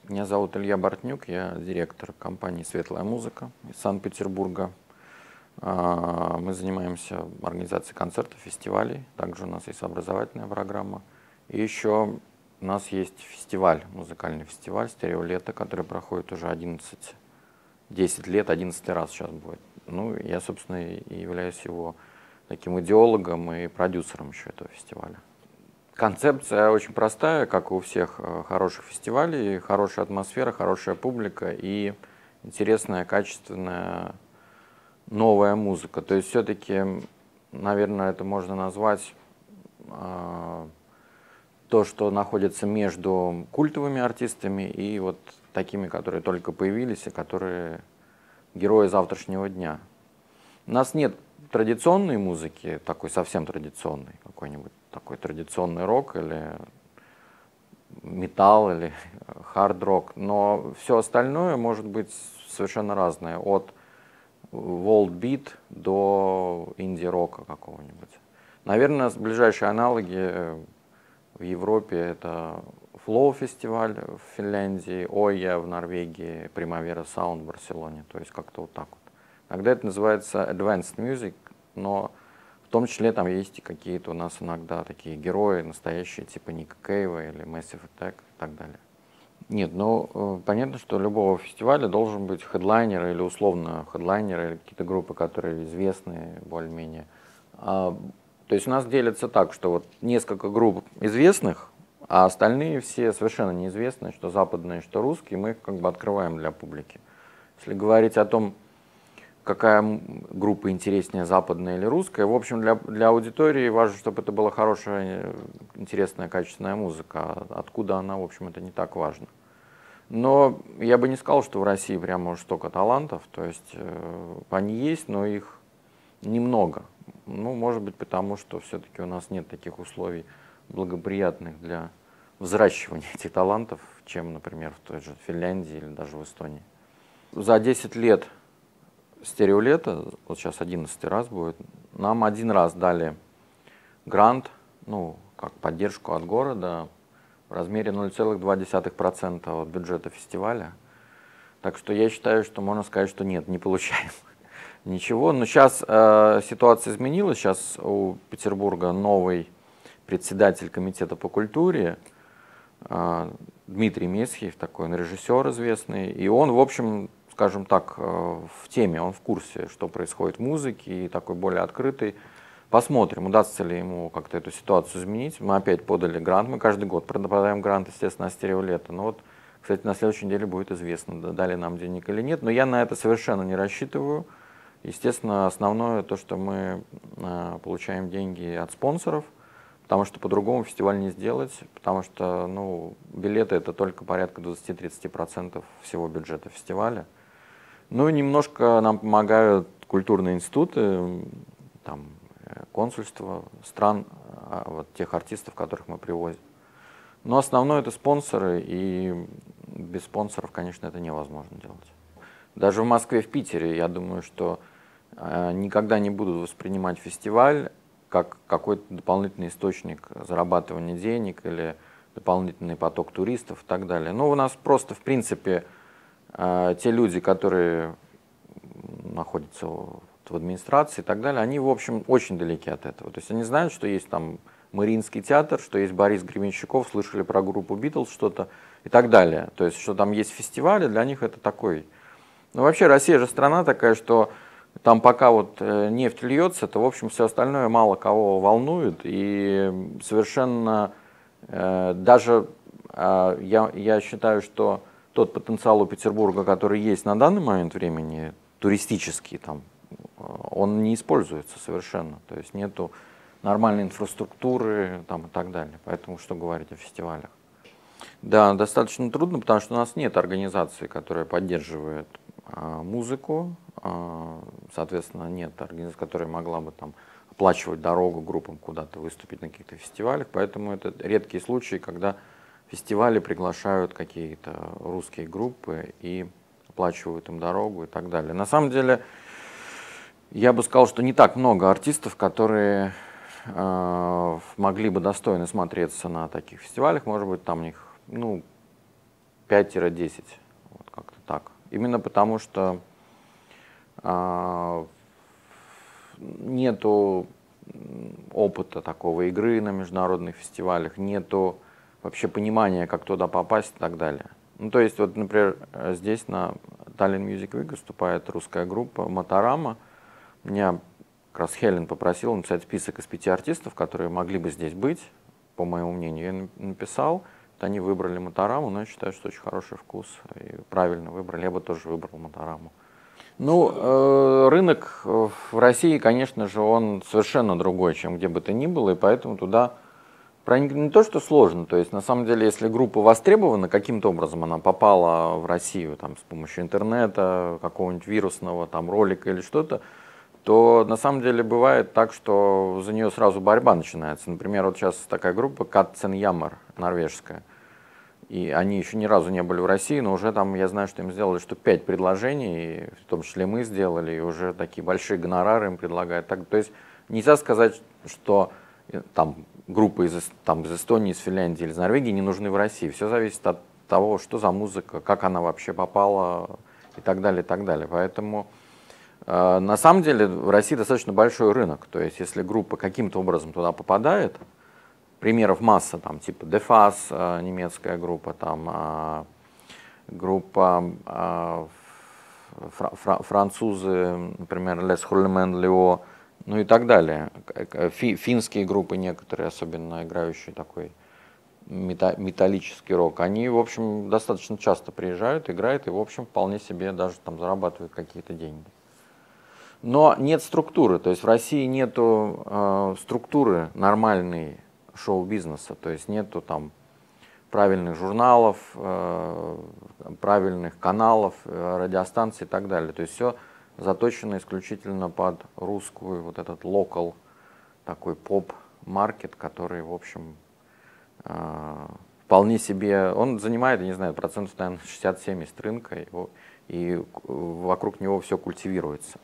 Меня зовут Илья Бортнюк, я директор компании «Светлая музыка» из Санкт-Петербурга. Мы занимаемся организацией концертов, фестивалей, также у нас есть образовательная программа. И еще у нас есть фестиваль, музыкальный фестиваль «Стереолето», который проходит уже 10 лет, 11 раз сейчас будет. Ну, я, собственно, и являюсь его таким идеологом и продюсером еще этого фестиваля. Концепция очень простая, как и у всех хороших фестивалей. Хорошая атмосфера, хорошая публика и интересная, качественная, новая музыка. То есть все-таки, наверное, это можно назвать то, что находится между культовыми артистами и вот такими, которые только появились и которые герои завтрашнего дня. У нас нет традиционной музыки, такой совсем традиционной, какой-нибудь такой традиционный рок или металл или хард-рок, но все остальное может быть совершенно разное, от волт-бит до инди-рока какого-нибудь. Наверное, ближайшие аналоги в Европе это Flow-фестиваль в Финляндии, Ойя в Норвегии, Primavera Sound в Барселоне, то есть как-то вот так вот. Иногда это называется Advanced Music, но в том числе там есть и какие-то у нас иногда такие герои настоящие, типа Ника Кейва или Massive Attack и так далее. Нет, ну понятно, что у любого фестиваля должен быть хедлайнер или условно хедлайнер или какие-то группы, которые известны более-менее. То есть у нас делится так, что вот несколько групп известных, а остальные все совершенно неизвестные, что западные, что русские, мы их как бы открываем для публики. Если говорить о том, какая группа интереснее, западная или русская. В общем, для аудитории важно, чтобы это была хорошая, интересная, качественная музыка. Откуда она, в общем, это не так важно. Но я бы не сказал, что в России прямо уж столько талантов. То есть они есть, но их немного. Ну, может быть, потому что все-таки у нас нет таких условий благоприятных для взращивания этих талантов, чем, например, в той же Финляндии или даже в Эстонии. За 10 лет Стереолето, вот сейчас 11-й раз будет, нам один раз дали грант, ну, как поддержку от города в размере 0,2% от бюджета фестиваля. Так что я считаю, что можно сказать, что нет, не получаем ничего. Но сейчас ситуация изменилась, сейчас у Петербурга новый председатель комитета по культуре, Дмитрий Месхиев, такой он режиссер известный, и он, в общем, скажем так, в теме, он в курсе, что происходит в музыке, и такой более открытый. Посмотрим, удастся ли ему как-то эту ситуацию изменить. Мы опять подали грант, мы каждый год подаем грант, естественно, на Стереолето. Но вот, кстати, на следующей неделе будет известно, дали нам денег или нет. Но я на это совершенно не рассчитываю. Естественно, основное то, что мы получаем деньги от спонсоров, потому что по-другому фестиваль не сделать, потому что ну, билеты это только порядка 20-30% всего бюджета фестиваля. Ну и немножко нам помогают культурные институты, там, консульства стран, вот тех артистов, которых мы привозим. Но основное это спонсоры, и без спонсоров, конечно, это невозможно делать. Даже в Москве, в Питере, я думаю, что никогда не будут воспринимать фестиваль как какой-то дополнительный источник зарабатывания денег или дополнительный поток туристов и так далее. Но у нас просто, в принципе, те люди, которые находятся в администрации и так далее, они, в общем, очень далеки от этого. То есть они знают, что есть там Мариинский театр, что есть Борис Гребенщиков, слышали про группу Битлз что-то и так далее. То есть, что там есть фестивали, для них это такой. Ну, вообще, Россия же страна такая, что там пока вот нефть льется, то, в общем, все остальное мало кого волнует. И совершенно даже я считаю, что тот потенциал у Петербурга, который есть на данный момент времени, туристический, там, он не используется совершенно. То есть нету нормальной инфраструктуры там, и так далее. Поэтому что говорить о фестивалях? Да, достаточно трудно, потому что у нас нет организации, которая поддерживает музыку. Соответственно, нет организации, которая могла бы там оплачивать дорогу группам куда-то выступить на каких-то фестивалях. Поэтому это редкие случаи, когда фестивали приглашают какие-то русские группы и оплачивают им дорогу и так далее. На самом деле, я бы сказал, что не так много артистов, которые могли бы достойно смотреться на таких фестивалях. Может быть, там у них 5-10, вот как-то так. Именно потому что нету опыта такого игры на международных фестивалях, нету вообще понимания, как туда попасть и так далее. Ну, то есть, вот, например, здесь на Tallinn Music Week выступает русская группа Моторама. Меня как раз Хелен попросила написать список из 5 артистов, которые могли бы здесь быть, по моему мнению. Я написал, они выбрали Мотораму, но я считаю, что очень хороший вкус и правильно выбрали. Я бы тоже выбрал Мотораму. Ну, рынок в России, конечно же, он совершенно другой, чем где бы то ни было, и поэтому туда проникнуть не то, что сложно. То есть, на самом деле, если группа востребована, каким-то образом она попала в Россию там, с помощью интернета, какого-нибудь вирусного там, ролика или что-то, то на самом деле бывает так, что за нее сразу борьба начинается. Например, вот сейчас такая группа Katzenjammer, норвежская. И они еще ни разу не были в России, но уже там, я знаю, что им сделали штук 5 предложений, в том числе мы сделали, и уже такие большие гонорары им предлагают. Так, то есть нельзя сказать, что там группы из Эстонии, из Финляндии или из Норвегии не нужны в России. Все зависит от того, что за музыка, как она вообще попала и так далее, и так далее. Поэтому на самом деле в России достаточно большой рынок. То есть если группа каким-то образом туда попадает, примеров масса, там, типа Defas, немецкая группа, там, группа французы, например, Les Hurlements Leo, ну и так далее. Финские группы некоторые, особенно играющие такой металлический рок, они, в общем, достаточно часто приезжают, играют и, в общем, вполне себе даже там зарабатывают какие-то деньги. Но нет структуры, то есть в России нету структуры нормальной шоу-бизнеса, то есть нету там правильных журналов, правильных каналов, радиостанций и так далее. То есть все заточено исключительно под русскую, вот этот локал, такой поп-маркет, который, в общем, вполне себе, он занимает, я не знаю, процентов, наверное, 60-70 рынка, и вокруг него все культивируется.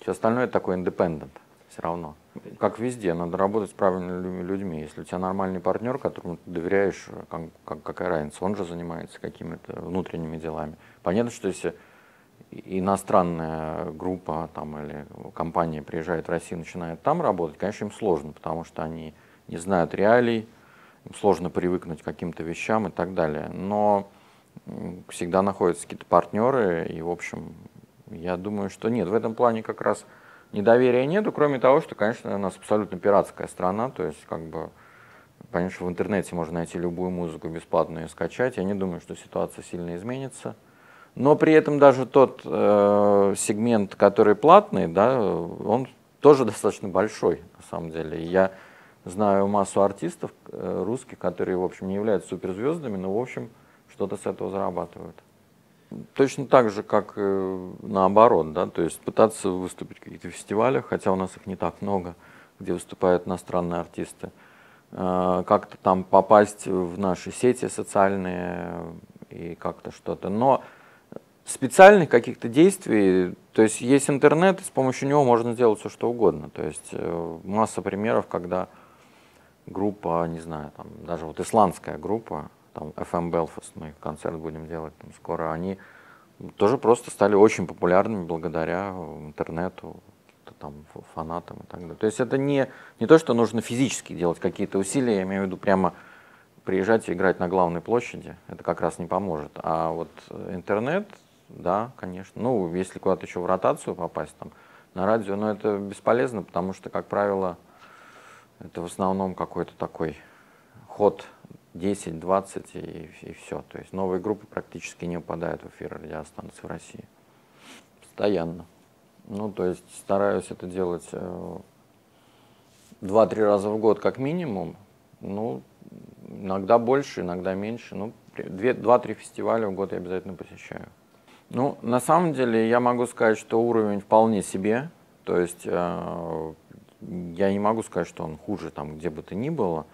Все остальное это такой индепендент все равно. Как везде, надо работать с правильными людьми. Если у тебя нормальный партнер, которому ты доверяешь, какая разница, он же занимается какими-то внутренними делами. Понятно, что если иностранная группа там, или компания приезжает в Россию и начинает там работать, конечно, им сложно, потому что они не знают реалий, им сложно привыкнуть к каким-то вещам и так далее. Но всегда находятся какие-то партнеры, и, в общем, я думаю, что нет, в этом плане как раз недоверия нету, кроме того, что, конечно, у нас абсолютно пиратская страна, то есть, как бы, понятно, что в интернете можно найти любую музыку бесплатно и скачать, я не думаю, что ситуация сильно изменится. Но при этом даже тот сегмент, который платный, да, он тоже достаточно большой, на самом деле. Я знаю массу артистов русских, которые, в общем, не являются суперзвездами, но, в общем, что-то с этого зарабатывают. Точно так же, как и наоборот, да, то есть пытаться выступить в каких-то фестивалях, хотя у нас их не так много, где выступают иностранные артисты, как-то там попасть в наши сети социальные и как-то что-то. Но специальных каких-то действий, то есть есть интернет, и с помощью него можно сделать все, что угодно. То есть масса примеров, когда группа, не знаю, там, даже вот исландская группа, там FM Belfast, мы концерт будем делать там скоро, они тоже просто стали очень популярными благодаря интернету, там, фанатам и так далее. То есть это не то, что нужно физически делать какие-то усилия, я имею в виду прямо приезжать и играть на главной площади, это как раз не поможет. А вот интернет, да, конечно. Ну, если куда-то еще в ротацию попасть, там, на радио, но это бесполезно, потому что, как правило, это в основном какой-то такой ход 10-20 и все. То есть новые группы практически не попадают в эфир радиостанций в России. Постоянно. Ну, то есть стараюсь это делать 2-3 раза в год как минимум. Ну, иногда больше, иногда меньше. Ну, 2-3 фестиваля в год я обязательно посещаю. Ну, на самом деле я могу сказать, что уровень вполне себе. То есть я не могу сказать, что он хуже там, где бы то ни было.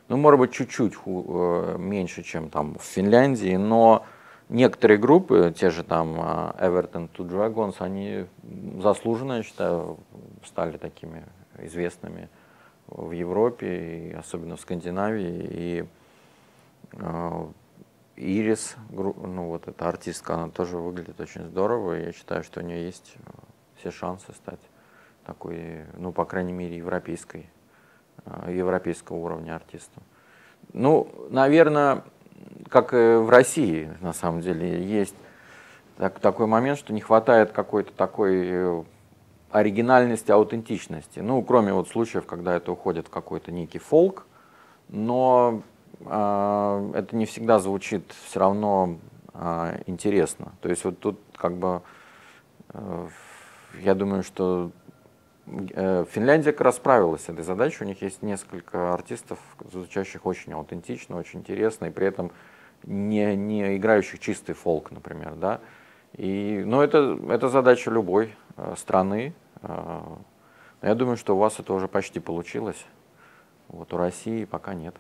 Ну, может быть, чуть-чуть меньше, чем там в Финляндии, но некоторые группы, те же там Everton Two Dragons, они заслуженно, я считаю, стали такими известными в Европе, и особенно в Скандинавии. И Ирис, ну вот эта артистка, она тоже выглядит очень здорово, и я считаю, что у нее есть все шансы стать такой, ну, по крайней мере, европейского уровня артистом. Ну, наверное, как и в России, на самом деле, есть такой момент, что не хватает какой-то такой оригинальности, аутентичности. Ну, кроме вот случаев, когда это уходит в какой-то некий фолк, но это не всегда звучит все равно интересно. То есть вот тут как бы я думаю, что Финляндия как раз справилась с этой задачей. У них есть несколько артистов, звучащих очень аутентично, очень интересно, и при этом не играющих чистый фолк, например, да. Но это задача любой страны. Я думаю, что у вас это уже почти получилось. Вот у России пока нет.